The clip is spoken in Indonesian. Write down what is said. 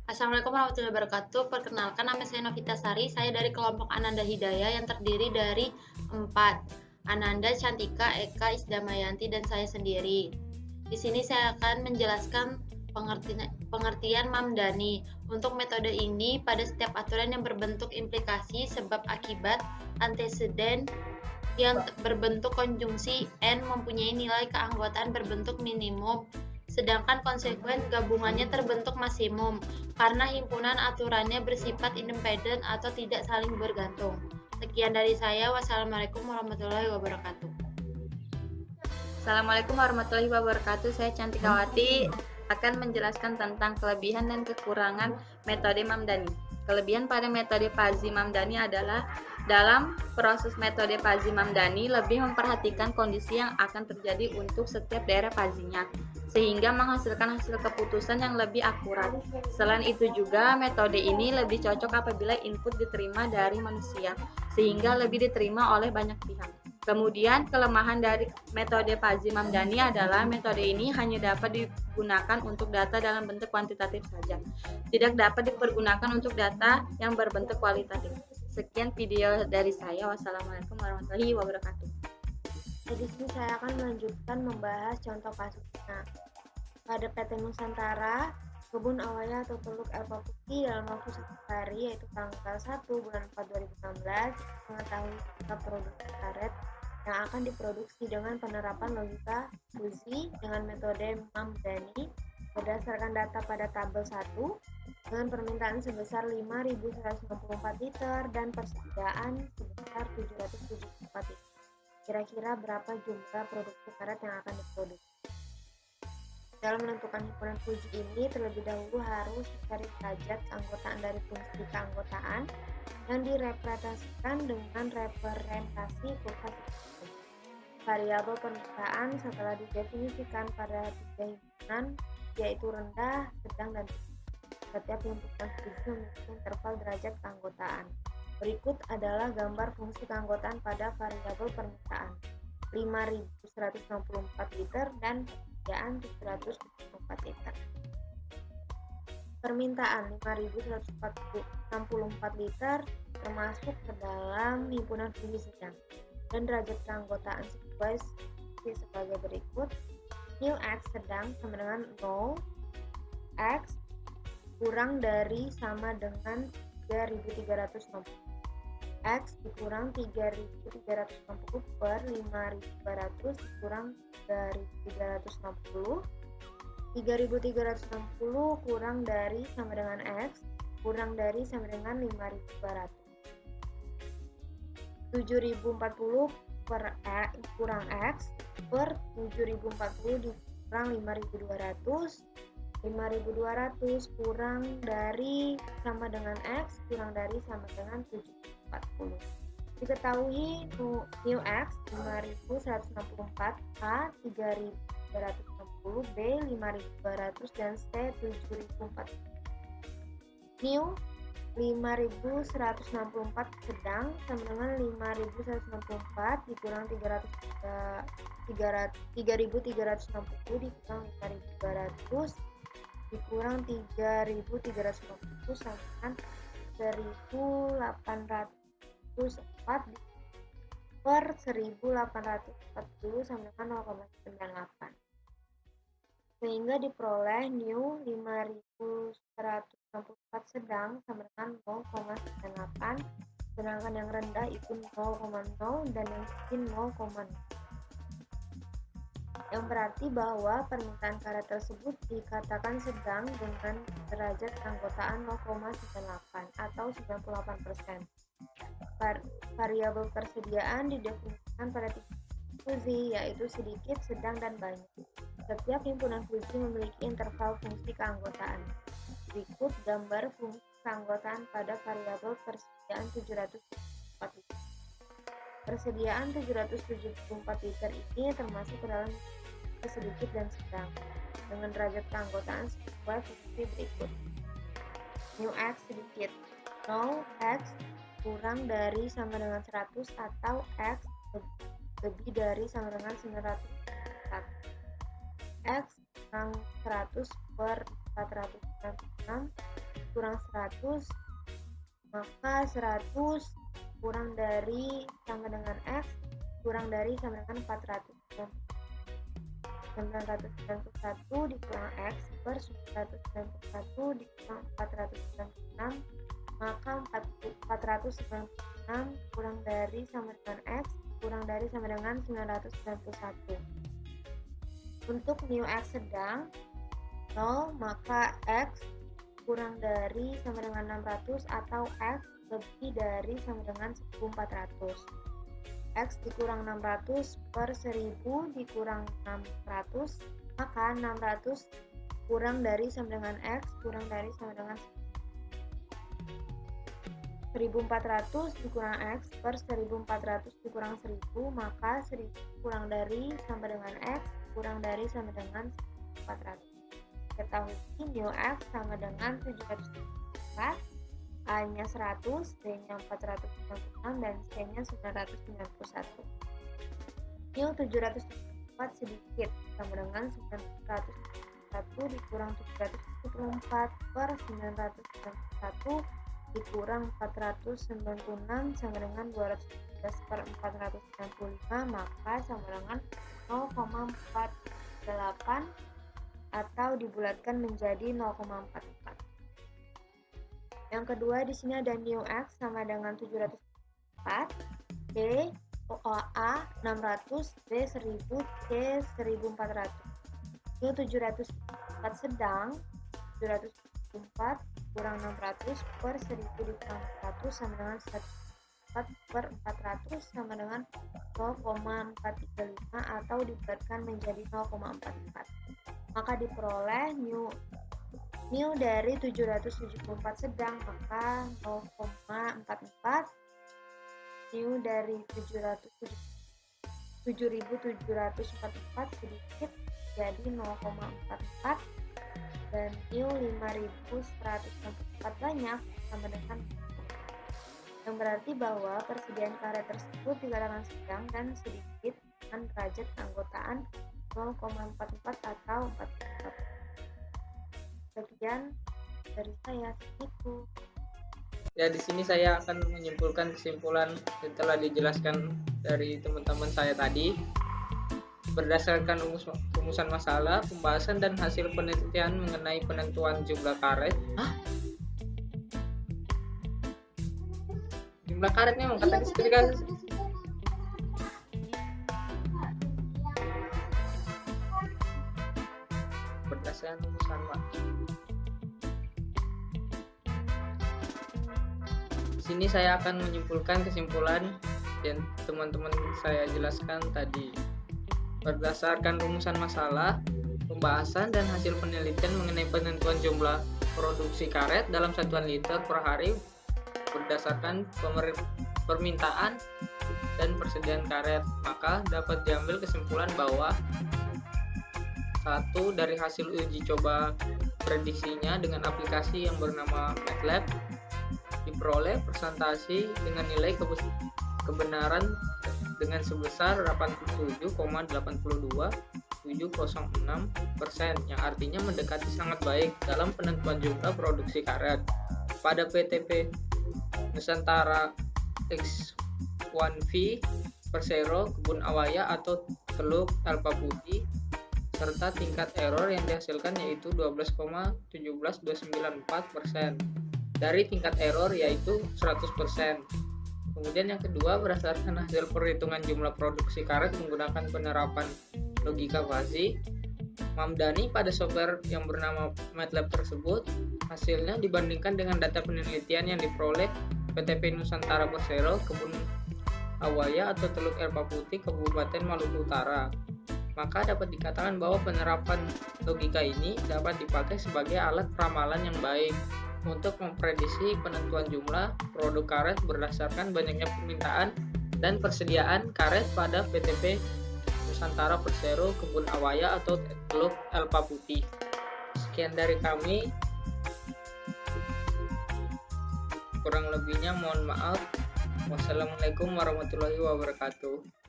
Assalamualaikum warahmatullahi wabarakatuh. Perkenalkan, nama saya Novita Sari. Saya dari kelompok Ananda Hidayah yang terdiri dari 4. Ananda, Cantika, Eka, Isdamayanti, dan saya sendiri. Di sini saya akan menjelaskan pengertian Mamdani. Untuk metode ini, pada setiap aturan yang berbentuk implikasi, sebab akibat, anteseden yang berbentuk konjungsi N mempunyai nilai keanggotaan berbentuk minimum, sedangkan konsekuen gabungannya terbentuk maksimum karena himpunan aturannya bersifat independen atau tidak saling bergantung. Sekian dari saya. Wassalamualaikum warahmatullahi wabarakatuh. Assalamualaikum warahmatullahi wabarakatuh. Saya Cantikawati akan menjelaskan tentang kelebihan dan kekurangan metode Mamdani. Kelebihan pada metode Fuzzy Mamdani adalah dalam proses metode Fuzzy Mamdani lebih memperhatikan kondisi yang akan terjadi untuk setiap daerah fuzzy-nya, sehingga menghasilkan hasil keputusan yang lebih akurat. Selain itu juga metode ini lebih cocok apabila input diterima dari manusia, sehingga lebih diterima oleh banyak pihak. Kemudian kelemahan dari metode Fuzzy Mamdani adalah metode ini hanya dapat digunakan untuk data dalam bentuk kuantitatif saja, tidak dapat dipergunakan untuk data yang berbentuk kualitatif. Sekian video dari saya. Wassalamualaikum warahmatullahi wabarakatuh. Di sini saya akan melanjutkan membahas contoh kasusnya. Pada PT Nusantara, kebun awalnya atau teluk Elpa Putih dalam waktu 1 hari, yaitu tanggal 1 bulan 4 2016, mengetahui jumlah produksi karet yang akan diproduksi dengan penerapan logika Fuzzy dengan metode Mamdani berdasarkan data pada tabel 1 dengan permintaan sebesar 5.164 liter dan persediaan sebesar 774 liter. Kira-kira berapa jumlah produksi karet yang akan diproduksi? Dalam menentukan himpunan Fuzzy ini, terlebih dahulu harus mencari derajat keanggotaan dari fungsi keanggotaan yang direpresentasikan dengan representasi kurva seperti. Variabel permintaan setelah didefinisikan pada 3 himpunan, yaitu rendah, sedang, dan tinggi. Setiap himpunan Fuzzy memiliki interval derajat keanggotaan. Berikut adalah gambar fungsi keanggotaan pada variabel permintaan 5.164 liter dan persediaan 774 liter. Permintaan 5.164 liter termasuk ke dalam himpunan Fuzzy sedang, dan derajat keanggotaan sebagai berikut. Mu X sedang sama dengan 0, X kurang dari sama dengan 3.360. X dikurang 3.360 per 5.200 dikurang 3.360. 3.360 kurang dari sama dengan X kurang dari sama dengan 5.200. 7.040 per kurang X per 7.040 dikurang 5.200. 5.200 kurang dari sama dengan X kurang dari sama dengan 740. Diketahui mu X 5.164, A 3.360, B 5.200, dan C 7.040. Mu 5.164 sedang sama dengan 5.164 dikurang 3.360 dikurang 5.200 dikurang 3.350 sama dengan 1.804 per 1.840 sama dengan 0,98, sehingga diperoleh mu 5.164 sedang sama dengan 0,98, sedangkan yang rendah itu 0,0 dan yang tinggi 0,0. Yang berarti bahwa permintaan karet tersebut dikatakan sedang dengan derajat keanggotaan 0,98 atau 98%. Variabel persediaan didefinisikan pada 3 Fuzzy, yaitu sedikit, sedang, dan banyak. Setiap himpunan Fuzzy memiliki interval fungsi keanggotaan. Berikut gambar fungsi keanggotaan pada variabel persediaan 774 liter. Persediaan 774 liter ini termasuk ke dalam sedikit dan sedang dengan derajat keanggotaan sesuai fungsi berikut. Mu X sedikit 0, X kurang dari sama dengan 100 atau X lebih dari sama dengan 900. X kurang 100 per 496 dikurang 100, maka 100 kurang dari sama dengan X kurang dari sama dengan 991 dikurang X per 991 dikurang 496, maka 496 kurang dari sama dengan X kurang dari sama dengan 991. Untuk mu X sedang 0, maka X kurang dari sama dengan 600 atau X lebih dari sama dengan 1400. X dikurang 600 per 1000 dikurang 600, maka 600 kurang dari sama dengan X kurang dari sama dengan 1400 dikurang X per 1400 dikurang 1000, maka 1000 kurang dari sama dengan X kurang dari sama dengan 1400. Ketahui mu X sama dengan 704, A-nya 100, B-nya 496, dan C-nya 991. Mu 704 sedikit sama dengan 991 dikurang 774 per 991 dikurang 496 sama dengan 211 per 495, maka sama dengan 0,48 atau dibulatkan menjadi 0,44. Yang kedua, di sini ada mu X sama dengan 704, B A 600, B 1000, C 1400. Mu 704 sedang 704 kurang 600 per 1000 dikurang 100 sama dengan 104 per 400 sama dengan 0,435 atau dibulatkan menjadi 0,44. Maka diperoleh mu dari 774 sedang, maka 0,44, mu dari 7744 sedikit jadi 0,44, dan mu 5164 banyak sama dengan, yang berarti bahwa persediaan karet tersebut dikatakan sedang dan sedikit dengan derajat keanggotaan 0,44 atau 44. Sekian dari saya, segitu. Ya, di sini saya akan menyimpulkan kesimpulan yang telah dijelaskan dari teman-teman saya tadi. Berdasarkan rumusan masalah, pembahasan dan hasil penelitian mengenai penentuan jumlah karet. Jumlah karetnya kata kan? Berdasarkan rumusan Di sini saya akan menyimpulkan kesimpulan yang teman-teman saya jelaskan tadi. Berdasarkan rumusan masalah, pembahasan dan hasil penelitian mengenai penentuan jumlah produksi karet dalam satuan liter per hari berdasarkan permintaan dan persediaan karet, maka dapat diambil kesimpulan bahwa satu, dari hasil uji coba prediksinya dengan aplikasi yang bernama MATLAB, diperoleh presentasi dengan nilai kebenaran dengan sebesar 87,82706%, yang artinya mendekati sangat baik dalam penentuan jumlah produksi karet. Pada PTP Nusantara X1V Persero Kebun Awaya atau Teluk Alpa Putih, serta tingkat error yang dihasilkan yaitu 12,17294% dari tingkat error yaitu 100%. Kemudian yang kedua, berdasarkan hasil perhitungan jumlah produksi karet menggunakan penerapan logika fuzzy, Mamdani pada software yang bernama MATLAB tersebut, hasilnya dibandingkan dengan data penelitian yang diperoleh PTP Nusantara Persero Kebun Awaya atau Teluk Alpa Putih Kabupaten Maluku Utara, maka dapat dikatakan bahwa penerapan logika ini dapat dipakai sebagai alat ramalan yang baik untuk memprediksi penentuan jumlah produk karet berdasarkan banyaknya permintaan dan persediaan karet pada PTP Nusantara Persero Kebun Awaya atau Teluk Alpa Putih. Sekian dari kami. Kurang lebihnya mohon maaf. Wassalamualaikum warahmatullahi wabarakatuh.